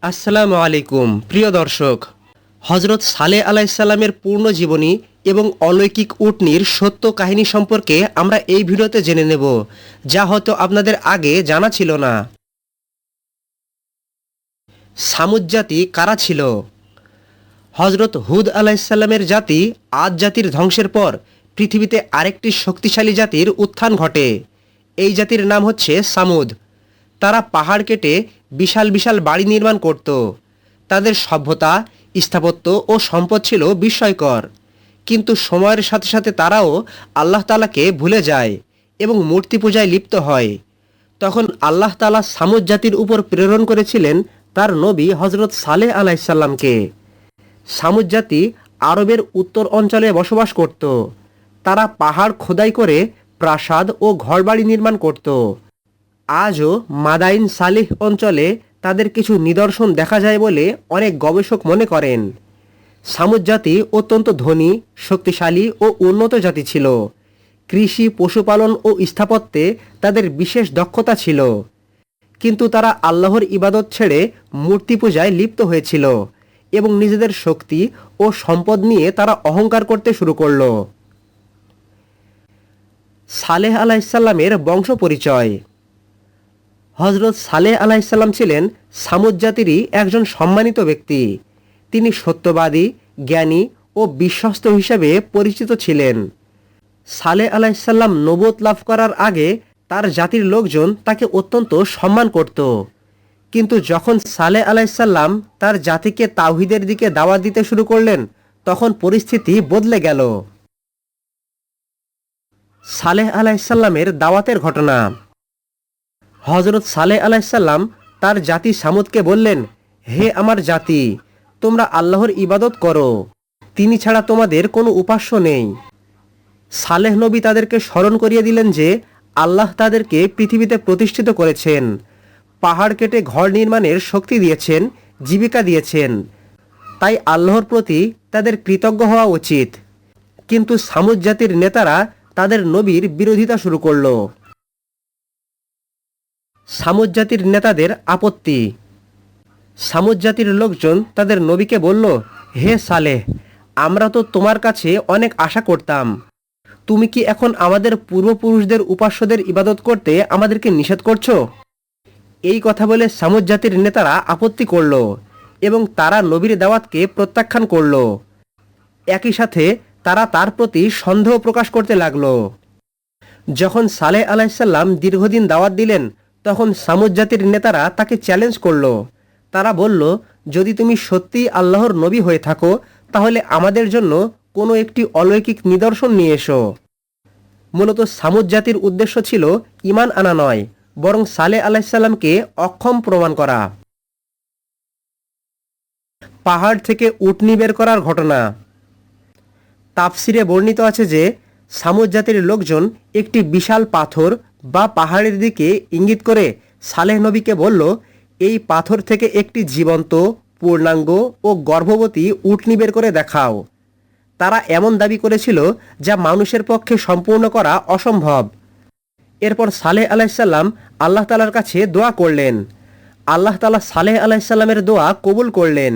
আসসালামু আলাইকুম প্রিয় দর্শক। হজরত সালেহ আলাইসাল্লামের পূর্ণ জীবনী এবং অলৌকিক উটনির সত্য কাহিনী সম্পর্কে আমরা এই ভিডিওতে জেনে নেব, যা হয়তো আপনাদের আগে জানা ছিল না। সামুদ জাতি কারা ছিল? হজরত হুদ আলাইসাল্লামের জাতি আদ জাতির ধ্বংসের পর পৃথিবীতে আরেকটি শক্তিশালী জাতির উত্থান ঘটে। এই জাতির নাম হচ্ছে সামুদ। তারা পাহাড় কেটে বিশাল বিশাল বাড়ি নির্মাণ করত। তাদের সভ্যতা, স্থাপত্য ও সম্পদ ছিল বিস্ময়কর। কিন্তু সময়ের সাথে সাথে তারাও আল্লাহ তাআলাকে ভুলে যায় এবং মূর্তি পূজায় লিপ্ত হয়। তখন আল্লাহ তাআলা সামুদ জাতির উপর প্রেরণ করেছিলেন তার নবী হজরত সালেহ আলাইসাল্লামকে। সামুদ জাতি আরবের উত্তর অঞ্চলে বসবাস করত। তারা পাহাড় খোদাই করে প্রাসাদ ও ঘরবাড়ি নির্মাণ করত। আজও মাদাইন সালিহ অঞ্চলে তাদের কিছু নিদর্শন দেখা যায় বলে অনেক গবেষক মনে করেন। সামুদ জাতি অত্যন্ত ধনী, শক্তিশালী ও উন্নত জাতি ছিল। কৃষি, পশুপালন ও স্থাপত্যে তাদের বিশেষ দক্ষতা ছিল। কিন্তু তারা আল্লাহর ইবাদত ছেড়ে মূর্তি পূজায় লিপ্ত হয়েছিল এবং নিজেদের শক্তি ও সম্পদ নিয়ে তারা অহংকার করতে শুরু করল। সালেহ আলাইসাল্লামের বংশ পরিচয়। হজরত সালেহ আলাইসাল্লাম ছিলেন সামুদ জাতিরই একজন সম্মানিত ব্যক্তি। তিনি সত্যবাদী, জ্ঞানী ও বিশ্বস্ত হিসেবে পরিচিত ছিলেন। সালেহ আলাইসাল্লাম নবুয়ত লাভ করার আগে তার জাতির লোকজন তাকে অত্যন্ত সম্মান করত। কিন্তু যখন সালেহ আলাইসাল্লাম তার জাতিকে তাওহীদের দিকে দাওয়াত দিতে শুরু করলেন, তখন পরিস্থিতি বদলে গেল। সালেহ আলাইসাল্লামের দাওয়াতের ঘটনা। হজরত সালেহ আলাইসাল্লাম তার জাতি সামুদকে বললেন, হে আমার জাতি, তোমরা আল্লাহর ইবাদত করো। তিনি ছাড়া তোমাদের কোনো উপাস্য নেই। সালেহ নবী তাদেরকে স্মরণ করিয়ে দিলেন যে আল্লাহ তাদেরকে পৃথিবীতে প্রতিষ্ঠিত করেছেন, পাহাড় কেটে ঘর নির্মাণের শক্তি দিয়েছেন, জীবিকা দিয়েছেন। তাই আল্লাহর প্রতি তাদের কৃতজ্ঞ হওয়া উচিত। কিন্তু সামুদ জাতির নেতারা তাদের নবীর বিরোধিতা শুরু করল। সামুদ জাতির নেতাদের আপত্তি। সামুদ জাতির লোকজন তাদের নবীকে বলল, হে সালেহ, আমরা তো তোমার কাছে অনেক আশা করতাম। তুমি কি এখন আমাদের পূর্বপুরুষদের উপাস্যদের ইবাদত করতে আমাদেরকে নিষেধ করছো? এই কথা বলে সামুদ জাতির নেতারা আপত্তি করল এবং তারা নবীর দাওয়াতকে প্রত্যাখ্যান করল। একই সাথে তারা তার প্রতি সন্দেহ প্রকাশ করতে লাগল। যখন সালেহ আলাইসাল্লাম দীর্ঘদিন দাওয়াত দিলেন, তখন সামুদ জাতির নেতারা তাকে চ্যালেঞ্জ করল। তারা বলল, যদি তুমি সত্যিই আল্লাহর নবী হয়ে থাকো, তাহলে আমাদের জন্য কোনো একটি অলৌকিক নিদর্শন নিয়ে এসো। মূলত সামুদ জাতির উদ্দেশ্য ছিল ঈমান আনা নয়, বরং সালেহ আলাইসাল্লামকে অক্ষম প্রমাণ করা। পাহাড় থেকে উটনি বের করার ঘটনা। তাফসিরে বর্ণিত আছে যে সামুদ জাতির লোকজন একটি বিশাল পাথর বা পাহাড়ের দিকে ইঙ্গিত করে সালেহ নবীকে বলল, এই পাথর থেকে একটি জীবন্ত, পূর্ণাঙ্গ ও গর্ভবতী উটনি বের করে দেখাও। তারা এমন দাবি করেছিল যা মানুষের পক্ষে সম্পূর্ণ করা অসম্ভব। এরপর সালেহ আলাইসাল্লাম আল্লাহ তাআলার কাছে দোয়া করলেন। আল্লাহ তাআলা সালেহ আলাইসাল্লামের দোয়া কবুল করলেন।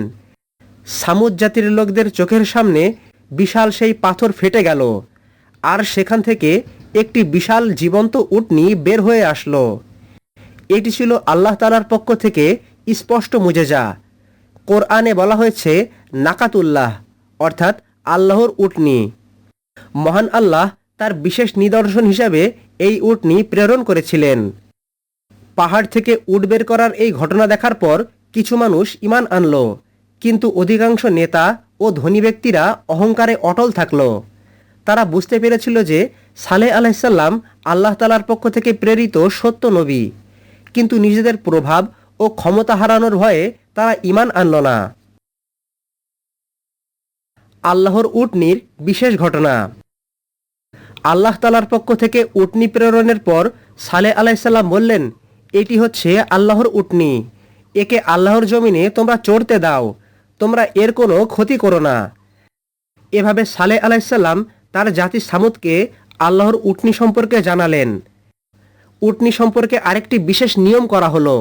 সামুদ জাতির লোকদের চোখের সামনে বিশাল সেই পাথর ফেটে গেল, আর সেখান থেকে একটি বিশাল জীবন্ত উটনি বের হয়ে আসলো। এটি ছিল আল্লাহ তাআলার পক্ষ থেকে স্পষ্ট মুজেজা। কোরআনে বলা হয়েছে নাকাতুল্লাহ, অর্থাৎ আল্লাহর উটনি। মহান আল্লাহ তার বিশেষ নিদর্শন হিসাবে এই উটনি প্রেরণ করেছিলেন। পাহাড় থেকে উট বের করার এই ঘটনা দেখার পর কিছু মানুষ ঈমান আনল, কিন্তু অধিকাংশ নেতা ও ধনী ব্যক্তিরা অহংকারে অটল থাকল। তারা বুঝতে পেরেছিল যে সালেহ আলাইসাল্লাম আল্লাহ তাআলার পক্ষ থেকে প্রেরিত সত্য নবী, কিন্তু নিজেদের প্রভাব ও ক্ষমতা হারানোর ভয়ে তারা ঈমান আনল না। আল্লাহর উটনির বিশেষ ঘটনা। আল্লাহ তাআলার পক্ষ থেকে উটনি প্রেরণের পর সালেহ আলাইসাল্লাম বললেন, এটি হচ্ছে আল্লাহর উটনি। একে আল্লাহর জমিনে তোমরা চড়তে দাও, তোমরা এর কোনো ক্ষতি করো না। এভাবে সালেহ আলাইসাল্লাম তার জাতি সামুদকে আল্লাহর উটনি সম্পর্কে জানালেন। উটনি সম্পর্কে আরেকটি বিশেষ নিয়ম করা হলো।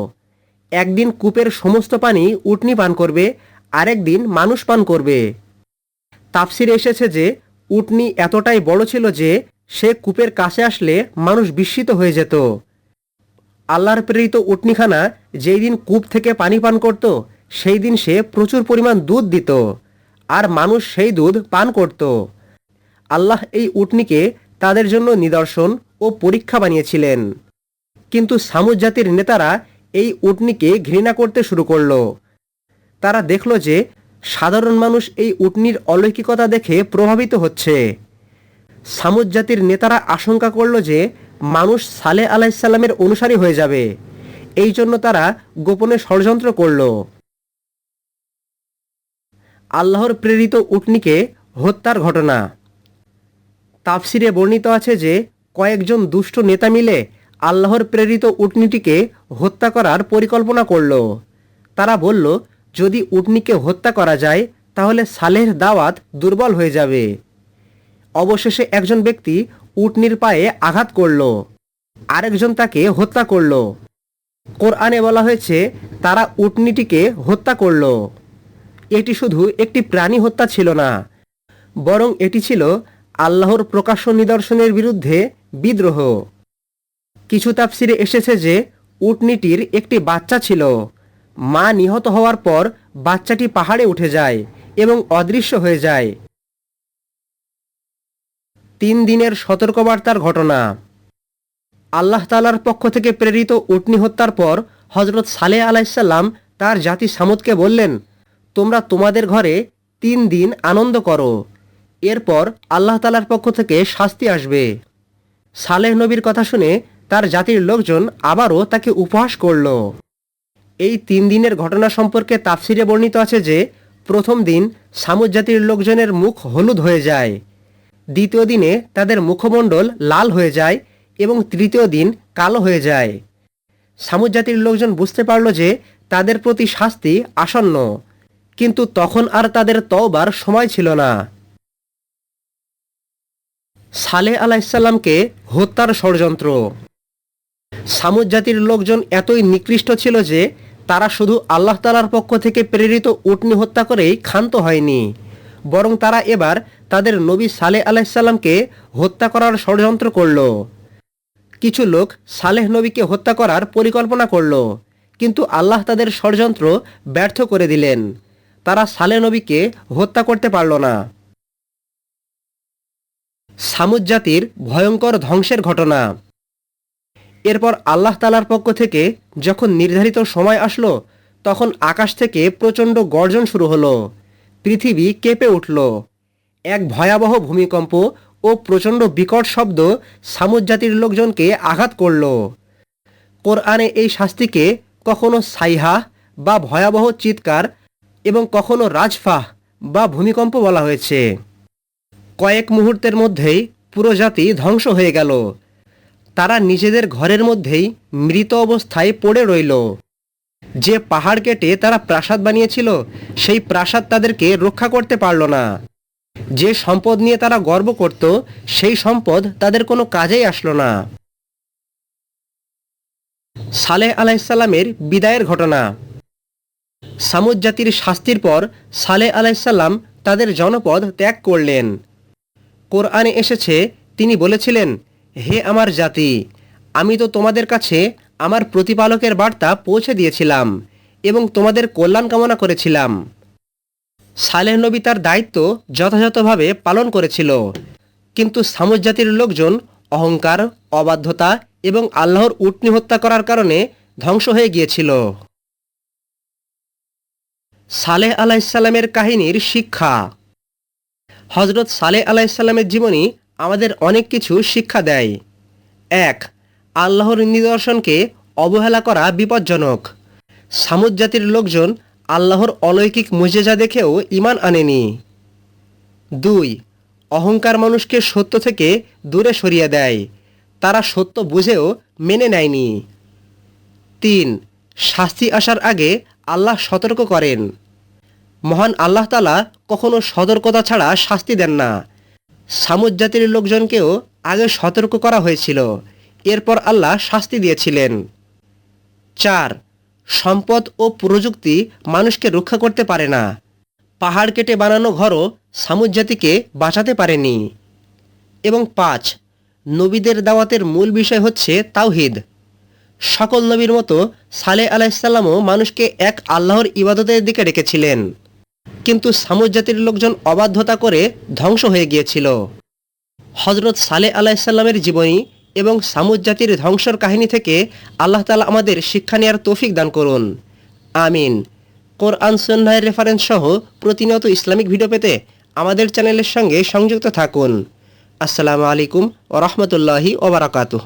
একদিন কূপের সমস্ত পানি উটনী পান করবে, আরেক দিন মানুষ পান করবে। তাফসিরে এসেছে যে উটনী এতটাই বড় ছিল যে সে কূপের কাছে আসলে মানুষ বিস্মিত হয়ে যেত। আল্লাহর প্রেরিত উটনীখানা যেই দিন কূপ থেকে পানি পান করত, সেই দিন সে প্রচুর পরিমাণ দুধ দিত, আর মানুষ সেই দুধ পান করত। আল্লাহ এই উটনীকে তাদের জন্য নিদর্শন ও পরীক্ষা বানিয়েছিলেন। কিন্তু সামুদ জাতির নেতারা এই উটনীকে ঘৃণা করতে শুরু করল। তারা দেখল যে সাধারণ মানুষ এই উটনীর অলৌকিকতা দেখে প্রভাবিত হচ্ছে। সামুদ জাতির নেতারা আশঙ্কা করল যে মানুষ সালেহ আলাইসাল্লামের অনুসারী হয়ে যাবে। এই জন্য তারা গোপনে ষড়যন্ত্র করল। আল্লাহর প্রেরিত উটনীকে হত্যার ঘটনা। তাফসিরে বর্ণিত আছে যে কয়েকজন দুষ্ট নেতা মিলে আল্লাহর প্রেরিত উটনীটিকে হত্যা করার পরিকল্পনা করল। তারা বলল, যদি উটনীকে হত্যা করা যায় তাহলে সালেহর দাওয়াত দুর্বল হয়ে যাবে। অবশেষে একজন ব্যক্তি উটনীর পায়ে আঘাত করল, আরেকজন তাকে হত্যা করল। কোরআনে বলা হয়েছে তারা উটনীটিকে হত্যা করল। এটি শুধু একটি প্রাণী হত্যা ছিল না, বরং এটি ছিল আল্লাহর প্রকাশ্য নিদর্শনের বিরুদ্ধে বিদ্রোহ। কিছু তাফসিরে এসেছে যে উটনীটির একটি বাচ্চা ছিল। মা নিহত হওয়ার পর বাচ্চাটি পাহাড়ে উঠে যায় এবং অদৃশ্য হয়ে যায়। 3 দিনের সতর্কবার্তার ঘটনা। আল্লাহ তাআলার পক্ষ থেকে প্রেরিত উটনী হত্যার পর হযরত সালেহ আলাইহিসসালাম তার জাতি সামুদকে বললেন, তোমরা তোমাদের ঘরে 3 দিন আনন্দ করো, এরপর আল্লাহ তাআলার পক্ষ থেকে শাস্তি আসবে। সালেহ নবীর কথা শুনে তার জাতির লোকজন আবারও তাকে উপহাস করল। এই 3 দিনের ঘটনা সম্পর্কে তাফসিরে বর্ণিত আছে যে প্রথম দিন সামুদ জাতির লোকজনের মুখ হলুদ হয়ে যায়, দ্বিতীয় দিনে তাদের মুখমণ্ডল লাল হয়ে যায় এবং তৃতীয় দিন কালো হয়ে যায়। সামুদ জাতির লোকজন বুঝতে পারল যে তাদের প্রতি শাস্তি আসন্ন, কিন্তু তখন আর তাদের তওবার সময় ছিল না। সালেহ আলাইহিসসালামকে হত্যার ষড়যন্ত্র। সামুদ জাতির লোকজন এতই নিকৃষ্ট ছিল যে তারা শুধু আল্লাহ তাআলার পক্ষ থেকে প্রেরিত উটনী হত্যা করেই ক্ষান্ত হয়নি, বরং তারা এবার তাদের নবী সালেহ আলাইহিসসালামকে হত্যা করার ষড়যন্ত্র করল। কিছু লোক সালেহ নবীকে হত্যা করার পরিকল্পনা করল, কিন্তু আল্লাহ তাদের ষড়যন্ত্র ব্যর্থ করে দিলেন। তারা সালেহ নবীকে হত্যা করতে পারল না। সামুদ জাতির ভয়ঙ্কর ধ্বংসের ঘটনা। এরপর আল্লাহ তাআলার পক্ষ থেকে যখন নির্ধারিত সময় আসলো, তখন আকাশ থেকে প্রচণ্ড গর্জন শুরু হলো, পৃথিবী কেঁপে উঠল। এক ভয়াবহ ভূমিকম্প ও প্রচণ্ড বিকট শব্দ সামুদ জাতির লোকজনকে আঘাত করল। কোরআনে এই শাস্তিকে কখনো সাইহাহ বা ভয়াবহ চিৎকার এবং কখনো রাজফাহ বা ভূমিকম্প বলা হয়েছে। কয়েক মুহূর্তের মধ্যেই পুরো জাতি ধ্বংস হয়ে গেল। তারা নিজেদের ঘরের মধ্যেই মৃত অবস্থায় পড়ে রইল। যে পাহাড় কেটে তারা প্রাসাদ বানিয়েছিল, সেই প্রাসাদ তাদেরকে রক্ষা করতে পারল না। যে সম্পদ নিয়ে তারা গর্ব করত, সেই সম্পদ তাদের কোনো কাজেই আসলো না। সালেহ আলাইহিসসালামের বিদায়ের ঘটনা। সামুদ জাতির শাস্তির পর সালেহ আলাইহিসসালাম তাদের জনপদ ত্যাগ করলেন। কোরআনে এসেছে তিনি বলেছিলেন, হে আমার জাতি, আমি তো তোমাদের কাছে আমার প্রতিপালকের বার্তা পৌঁছে দিয়েছিলাম এবং তোমাদের কল্যাণ কামনা করেছিলাম। সালেহ নবী তার দায়িত্ব যথাযথভাবে পালন করেছিল, কিন্তু সামুদ জাতির লোকজন অহংকার, অবাধ্যতা এবং আল্লাহর উটনী হত্যা করার কারণে ধ্বংস হয়ে গিয়েছিল। সালেহ আলাইহিসসালামের কাহিনীর শিক্ষা। হযরত সালেহ আলাইহিসসালামের জীবনী আমাদের অনেক কিছু শিক্ষা দেয়। 1. আল্লাহর নিদর্শনকে অবহেলা করা বিপজ্জনক। সামুদ জাতির লোকজন আল্লাহর অলৌকিক মুজিজা দেখেও ঈমান আনেনি। 2. অহংকার মানুষকে সত্য থেকে দূরে সরিয়ে দেয়, তারা সত্য বুঝেও মেনে নেয়নি। 3. শাস্তি আসার আগে আল্লাহ সতর্ক করেন। মহান আল্লাহ তাআলা কখনো সতর্কতা ছাড়া শাস্তি দেন না। সামুদ জাতির লোকজনকেও আগে সতর্ক করা হয়েছিল, এরপর আল্লাহ শাস্তি দিয়েছিলেন। 4. সম্পদ ও প্রযুক্তি মানুষকে রক্ষা করতে পারে না। পাহাড় কেটে বানানো ঘরও সামুদ জাতিকে বাঁচাতে পারেনি। এবং 5, নবীদের দাওয়াতের মূল বিষয় হচ্ছে তাওহীদ। সকল নবীর মতো সালেহ আলাইহিসসালামও মানুষকে এক আল্লাহর ইবাদতের দিকে ডেকেছিলেন, কিন্তু সামুদ জাতির লোকজন অবাধ্যতা করে ধ্বংস হয়ে গিয়েছিল। হজরত সালেহ আলাইহিসসালামের জীবনী এবং সামুদ জাতির ধ্বংসর কাহিনী থেকে আল্লাহ তাআলা আমাদের শিক্ষা নেওয়ার তৌফিক দান করুন। আমিন। কোরআন সুন্নাহর রেফারেন্স সহ প্রতিনিয়ত ইসলামিক ভিডিও পেতে আমাদের চ্যানেলের সঙ্গে সংযুক্ত থাকুন। আসসালামু আলাইকুম ওয়া রাহমাতুল্লাহি ওয়া বারাকাতুহু।